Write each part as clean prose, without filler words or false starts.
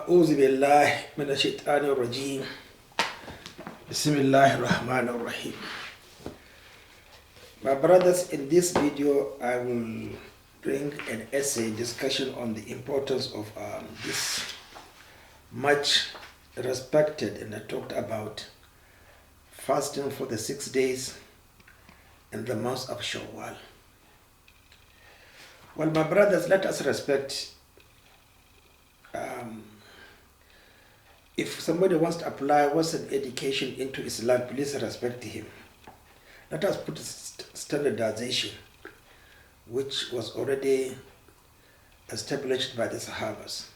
أعوذ بالله من الشيطان الرجيم بسم الله الرحمن الرحيم. My brothers, in this video I will bring an essay discussion on the importance of this much respected and talked about fasting for the 6 days in the month of Shawwal. Well, my brothers, let us respect if somebody wants to apply Western education into Islam, please respect him. Let us put standardization, which was already established by the Sahabas.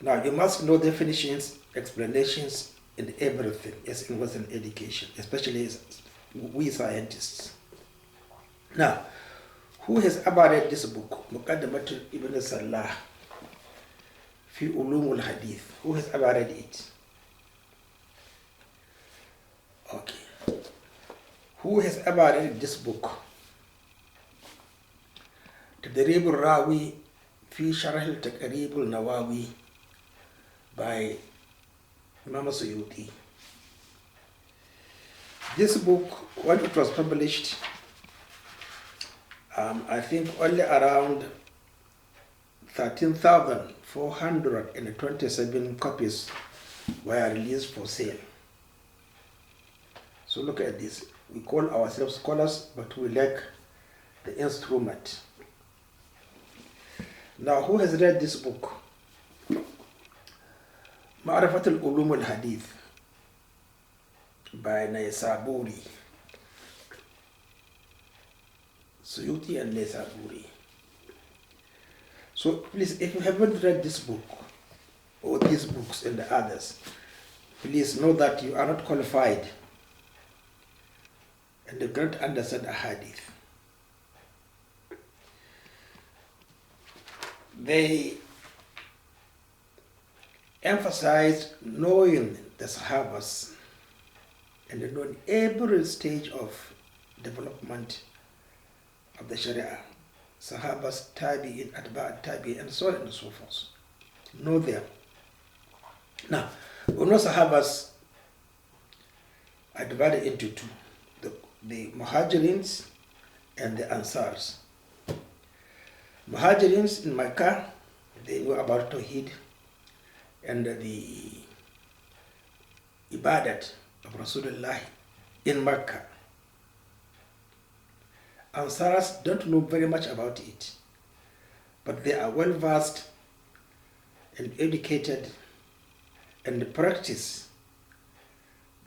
Now, you must know definitions, explanations, and everything as in Western education, especially as we scientists. Now, who has ever read this book, Muqaddimat Ibn Salah, Fi Ulumul Hadith? Who has ever read it? Okay. Who has ever read this book? Tadrib al-Rawi Fi Sharh al-Taqrib al-Nawawi by Imam Suyuti. This book, when it was published, I think only around 13,427 copies were released for sale. So look at this. We call ourselves scholars, but we lack the instrument. Now, who has read this book? Ma'rifat al-Ulum al-Hadith by Naysaburi. Suyuti and Naysaburi. So please, if you haven't read this book, or these books and the others, please know that you are not qualified and you cannot understand a hadith. They emphasized knowing the Sahabas and knowing every stage of development of the Sharia. Sahabas, Tabi'in, Atba' Tabi'in, and so on and so forth. Know them. Now, we know Sahabas are divided into two, the Muhajirins and the Ansars. Muhajirins in Mecca, they knew about Tawheed and the Ibadat of Rasulullah in Mecca. Ansars don't know very much about it, but they are well versed and educated and practice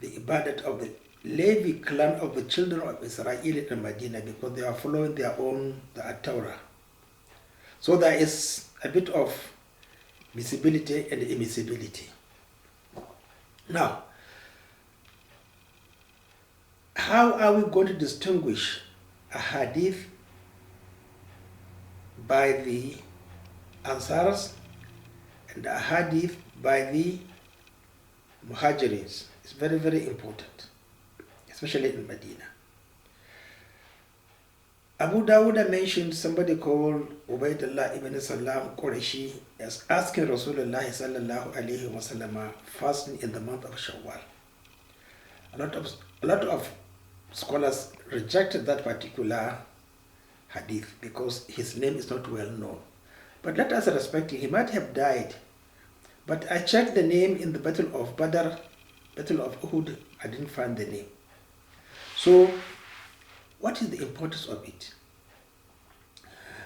the Ibadat of the Levi clan of the children of Israel in Medina, because they are following their own, the Torah. So there is a bit of visibility and immiscibility. Now, how are we going to distinguish a hadith by the Ansars and a hadith by the Muhajirins? It's very, very important, especially in Medina. Abu Dawud mentioned somebody called Ubaidullah ibn Salam Qurayshi as asking Rasulullah sallallahu alayhi wa sallam fasting in the month of Shawwal. A lot of scholars rejected that particular hadith because his name is not well known. But let us respect him. He might have died. But I checked the name in the Battle of Badr, Battle of Uhud. I didn't find the name. So, what is the importance of it?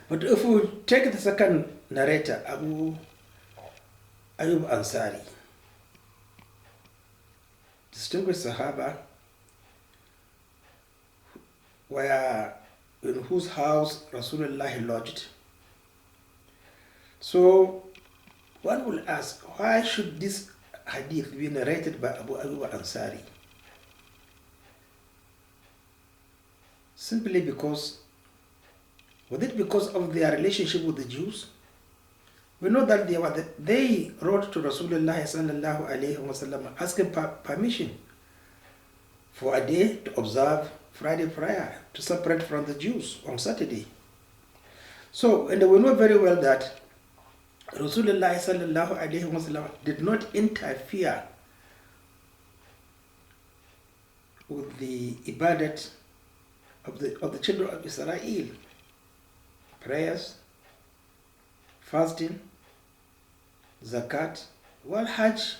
But if we take the second narrator, Abu Ayyub Ansari, distinguished Sahaba, in whose house Rasulullah lodged. So one will ask, why should this hadith be narrated by Abu Ayyub Ansari? Simply because, was it because of their relationship with the Jews? We know that they wrote to Rasulullah sallallahu alayhi wa sallam asking permission for a day to observe Friday prayer, to separate from the Jews on Saturday. So, and we know very well that Rasulullah sallallahu alayhi wasallam did not interfere with the ibadat of the children of Israel. Prayers, fasting, zakat, well, Hajj,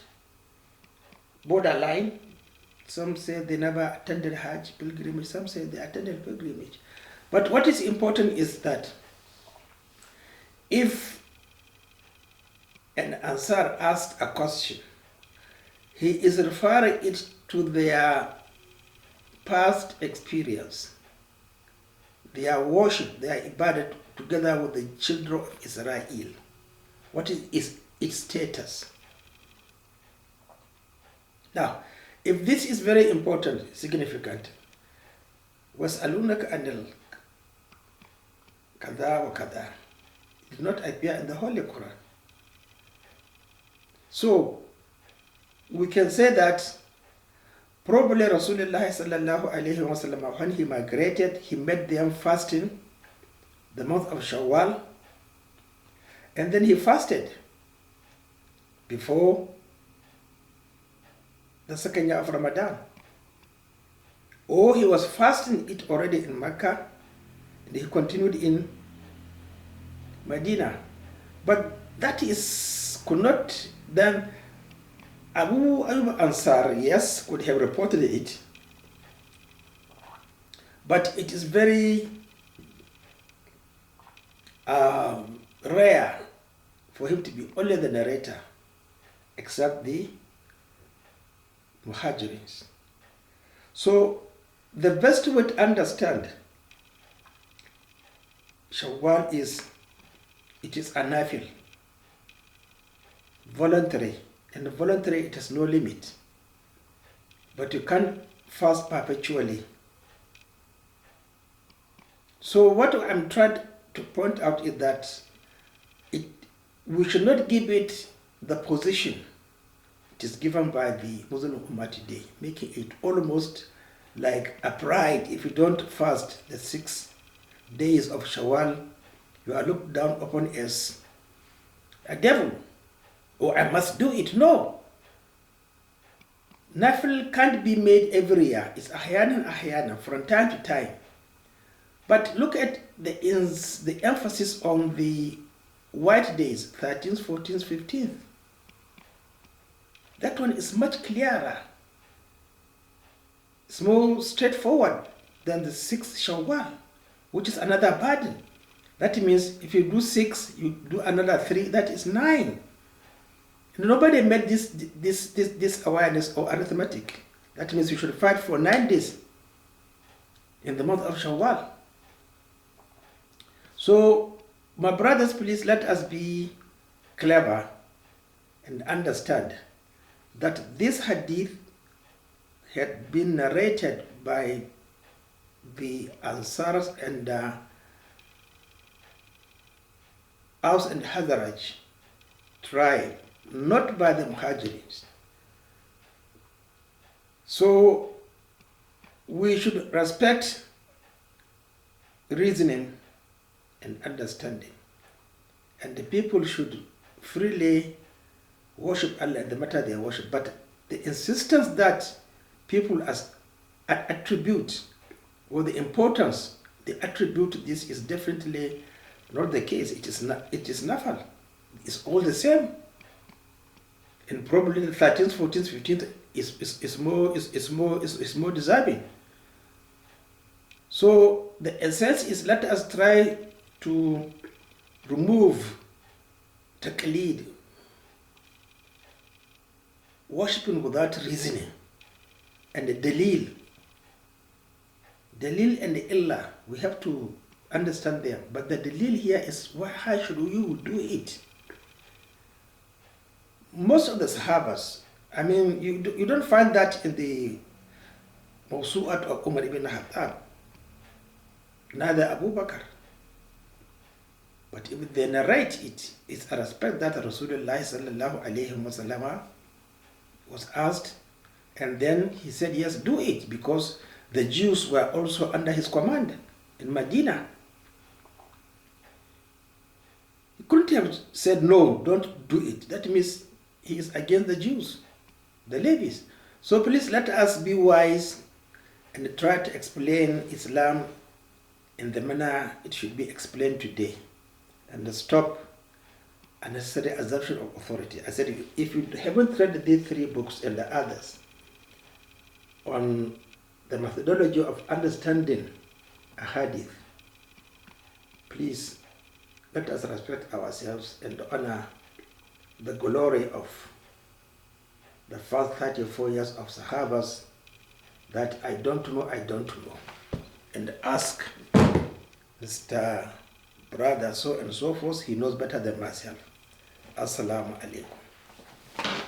borderline. Some say they never attended Hajj pilgrimage, some say they attended pilgrimage. But what is important is that if an Ansar asked a question, he is referring it to their past experience, their worship, their ibadat together with the children of Israel. What is its status? Now, if this is very important, significant, وَاسْأَلُونَكَ عَنِ الْكَذَا وَكَذَا, did not appear in the Holy Quran. So, we can say that probably Rasulullah sallallahu alayhi wa sallam, when he migrated, he met them fasting the month of Shawwal, and then he fasted before the second year of Ramadan. Or he was fasting it already in Mecca, and he continued in Medina. But that could not then, Abu Ayyub Ansar, yes, could have reported it, but it is very rare for him to be only the narrator, except the Muhajirins. So the best way to understand Shawwal is, it is a nafil, voluntary, and voluntary it has no limit, but you can't fast perpetually. So what I'm trying to point out is that we should not give it the position it is given by the Muslim Umma today, making it almost like a pride. If you don't fast the 6 days of Shawwal, you are looked down upon as a devil, or I must do it. No. Nafil can't be made every year. It's ahyanan, from time to time. But look at the emphasis on the white days, 13th, 14th, 15th. That one is much clearer. It's more straightforward than the 6th Shawwal, which is another burden. That means if you do 6, you do another 3, that is 9. Nobody made this awareness or arithmetic. That means you should fight for 9 days in the month of Shawwal. So, my brothers, please let us be clever and understand that this hadith had been narrated by the Ansars and Aus and Hazaraj tribe, not by the Muhajirs. So we should respect reasoning and understanding, and the people should freely worship Allah in the matter they worship. But the insistence that people attribute, or the importance they attribute to this, is definitely not the case. It is nafal. It's all the same. And probably the 13th, 14th, 15th is more deserving. So the essence is, let us try to remove taqleed, worshipping without reasoning, and the dalil and the illah, we have to understand them. But the dalil here is, how should you do it? Most of the Sahabas, I mean, you don't find that in the Mawsu'at of Umar ibn Khattab, neither Abu Bakr. But if they narrate it, it's a respect that Rasulullah sallallahu alayhi wa sallam was asked, and then he said, yes, do it, because the Jews were also under his command in Medina. couldn't have said, no, don't do it. That means he is against the Jews, the Levites. So please let us be wise and try to explain Islam in the manner it should be explained today, and stop unnecessary assumption of authority. I said, if you haven't read these 3 books and the others on the methodology of understanding a hadith, please let us respect ourselves and honor the glory of the first 34 years of Sahabas, that I don't know, and ask Mr. Brother so and so forth, he knows better than myself. Assalamu alaikum.